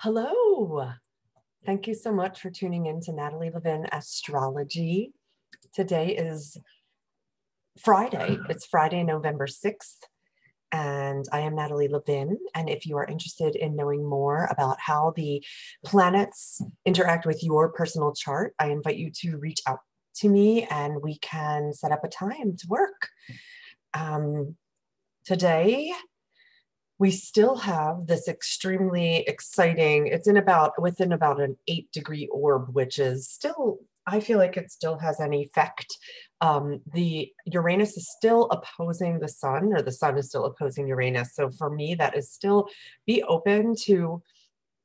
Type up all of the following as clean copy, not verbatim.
Hello. Thank you so much for tuning in to Natalie Levin Astrology. Today is Friday. It's Friday, November 6th, and I am Natalie Levin. And if you are interested in knowing more about how the planets interact with your personal chart, I invite you to reach out to me and we can set up a time to work. Today, we still have this extremely exciting, it's within about an 8-degree orb, which is still, I feel like it still has an effect. The Uranus is still opposing the sun, or the sun is still opposing Uranus. So for me, that is still be open to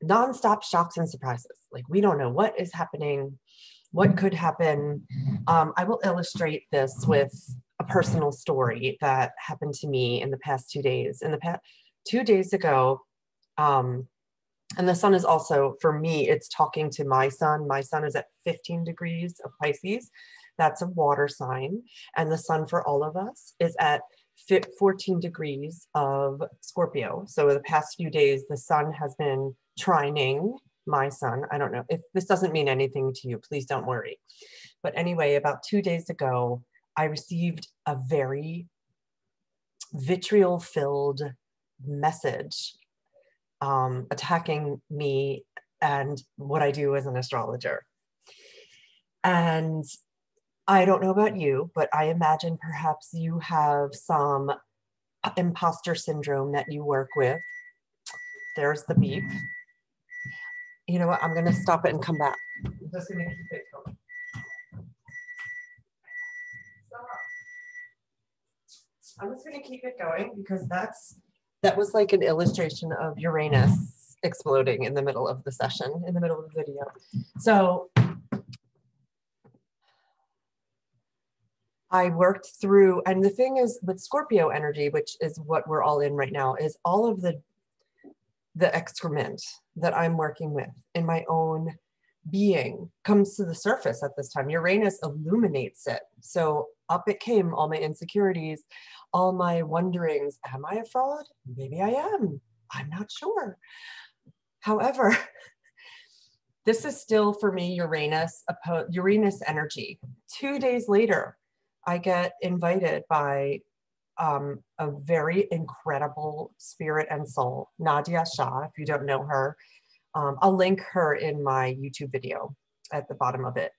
nonstop shocks and surprises. Like, we don't know what is happening, what could happen. I will illustrate this with a personal story that happened to me in the past 2 days. In the past 2 days ago, and the sun is also, for me, it's talking to my sun. My sun is at 15 degrees of Pisces. That's a water sign. And the sun for all of us is at 14 degrees of Scorpio. So the past few days, the sun has been trining my sun. I don't know if this doesn't mean anything to you, please don't worry. But anyway, about 2 days ago, I received a very vitriol-filled message attacking me and what I do as an astrologer. And I don't know about you, but I imagine perhaps you have some imposter syndrome that you work with. There's the beep. You know what? I'm going to stop it and come back. I'm just going to keep it going. I'm just going to keep it going because that was like an illustration of Uranus exploding in the middle of the session, in the middle of the video. So I worked through, and the thing is with Scorpio energy, which is what we're all in right now, is all of the excrement that I'm working with in my own being comes to the surface at this time. Uranus illuminates it. So up it came, all my insecurities, all my wonderings. Am I a fraud? Maybe I am. I'm not sure. However, this is still for me Uranus energy. 2 days later, I get invited by a very incredible spirit and soul, Nadia Shah. If you don't know her, I'll link her in my YouTube video at the bottom of it,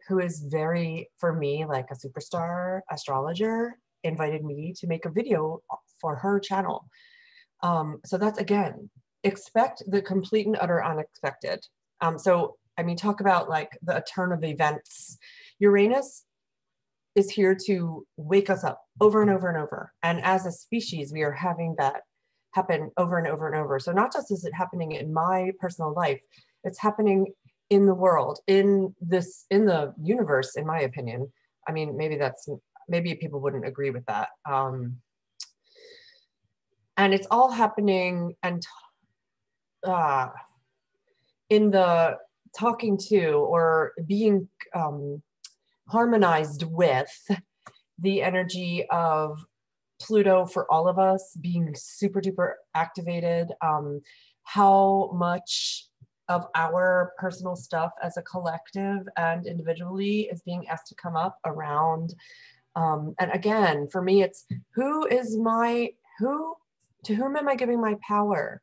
who is very, for me, like a superstar astrologer, invited me to make a video for her channel. So that's, again, expect the complete and utter unexpected. So, I mean, talk about like the turn of events. Uranus is here to wake us up over and over and over. And as a species, we are having that happen over and over and over. So not just is it happening in my personal life, it's happening in the world, in the universe, in my opinion. I mean, maybe people wouldn't agree with that. And it's all happening and in the talking to or being harmonized with the energy of Pluto for all of us being super duper activated. How much of our personal stuff as a collective and individually is being asked to come up around. And again, for me, it's to whom am I giving my power?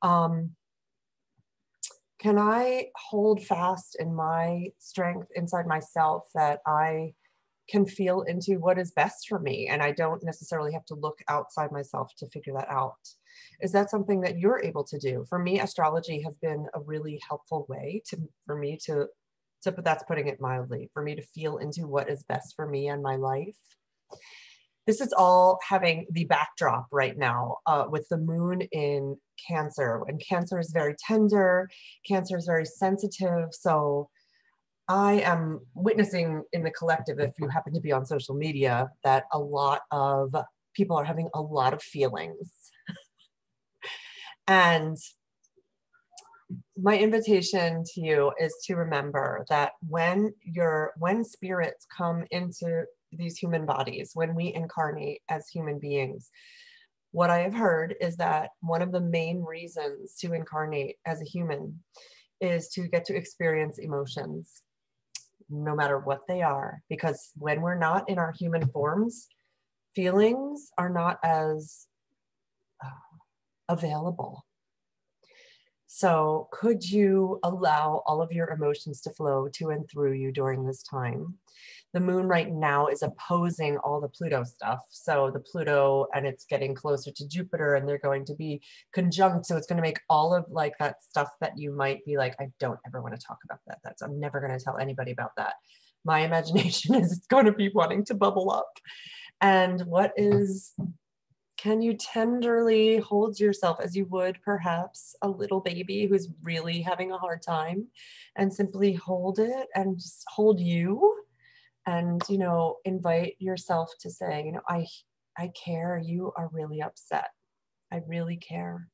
Can I hold fast in my strength inside myself that I can feel into what is best for me? And I don't necessarily have to look outside myself to figure that out. Is that something that you're able to do? For me, astrology has been a really helpful way for me to that's putting it mildly, for me to feel into what is best for me and my life. This is all having the backdrop right now with the moon in Cancer, and Cancer is very tender, Cancer is very sensitive. So I am witnessing in the collective, if you happen to be on social media, that a lot of people are having a lot of feelings. And my invitation to you is to remember that when spirits come into these human bodies, when we incarnate as human beings, what I have heard is that one of the main reasons to incarnate as a human is to get to experience emotions, no matter what they are. Because when we're not in our human forms, feelings are not as available. So could you allow all of your emotions to flow to and through you during this time? The moon right now is opposing all the Pluto stuff. So the Pluto, and it's getting closer to Jupiter, and they're going to be conjunct. So it's going to make all of like that stuff that you might be like, I don't ever want to talk about that. I'm never going to tell anybody about that. My imagination is it's going to be wanting to bubble up. And can you tenderly hold yourself as you would perhaps a little baby who's really having a hard time, and simply hold it and just hold you, and, you know, invite yourself to say, you know, I care. You are really upset. I really care.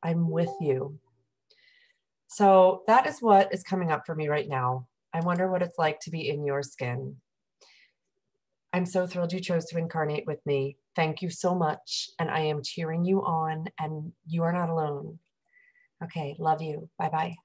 I'm with you. So that is what is coming up for me right now. I wonder what it's like to be in your skin. I'm so thrilled you chose to incarnate with me. Thank you so much. And I am cheering you on, and you are not alone. Okay, love you. Bye-bye.